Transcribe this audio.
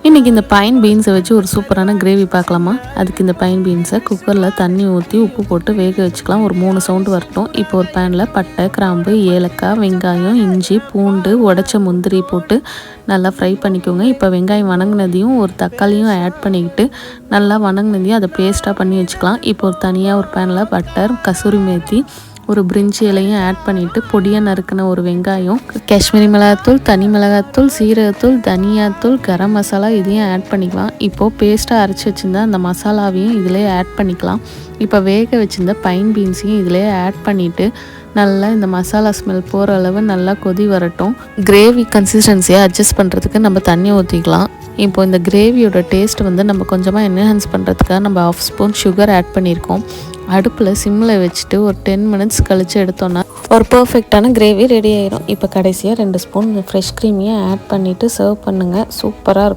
இன்றைக்கி இந்த பைன் பீன்ஸை வச்சு ஒரு சூப்பரான கிரேவி பார்க்கலாமா. அதுக்கு இந்த பைன் பீன்ஸை குக்கரில் தண்ணி ஊற்றி உப்பு போட்டு வேக வச்சுக்கலாம். ஒரு 3 சவுண்டு வரட்டும். இப்போ ஒரு பேனில் பட்டை, கிராம்பு, ஏலக்காய், வெங்காயம், இஞ்சி, பூண்டு, உடைச்ச முந்திரி போட்டு நல்லா ஃப்ரை பண்ணிக்கோங்க. இப்போ வெங்காயம் வணங்கினதையும் ஒரு தக்காளியும் ஆட் பண்ணிக்கிட்டு நல்லா வணங்கினதையும் அதை பேஸ்ட்டாக பண்ணி வச்சுக்கலாம். இப்போ ஒரு தனியாக ஒரு பேனில் பட்டர், கசூரி மேத்தி, ஒரு பிரிஞ்சி இலையும் ஆட் பண்ணிவிட்டு பொடியாக நறுக்கின ஒரு வெங்காயம், காஷ்மீரி மிளகாத்தூள், தனி மிளகாத்தூள், சீரகத்தூள், தனியாத்தூள், கரம் மசாலா இதையும் ஆட் பண்ணிக்கலாம். இப்போது பேஸ்ட்டாக அரைச்சி வச்சுருந்தா அந்த மசாலாவையும் இதிலே ஆட் பண்ணிக்கலாம். இப்போ வேக வச்சுருந்த பைன் பீன்ஸையும் இதிலே ஆட் பண்ணிவிட்டு நல்லா இந்த மசாலா ஸ்மெல் போகிற அளவு நல்லா கொதி வரட்டும். கிரேவி கன்சிஸ்டன்சியை அட்ஜஸ்ட் பண்ணுறதுக்கு நம்ம தண்ணி ஊற்றிக்கலாம். இப்போ இந்த கிரேவியோட டேஸ்ட் நம்ம கொஞ்சமாக என்ஹான்ஸ் பண்ணுறதுக்காக நம்ம 1/2 ஸ்பூன் சுகர் ஆட் பண்ணியிருக்கோம். அடுப்பில் சிம்மில் வச்சுட்டு ஒரு 10 மினிட்ஸ் கழித்து எடுத்தோன்னா ஒரு பர்ஃபெக்டான கிரேவி ரெடி ஆயிரும். இப்போ கடைசியாக 2 ஸ்பூன் ஃப்ரெஷ் க்ரீமியை ஆட் பண்ணிவிட்டு சர்வ் பண்ணுங்கள். சூப்பராக இருக்கும்.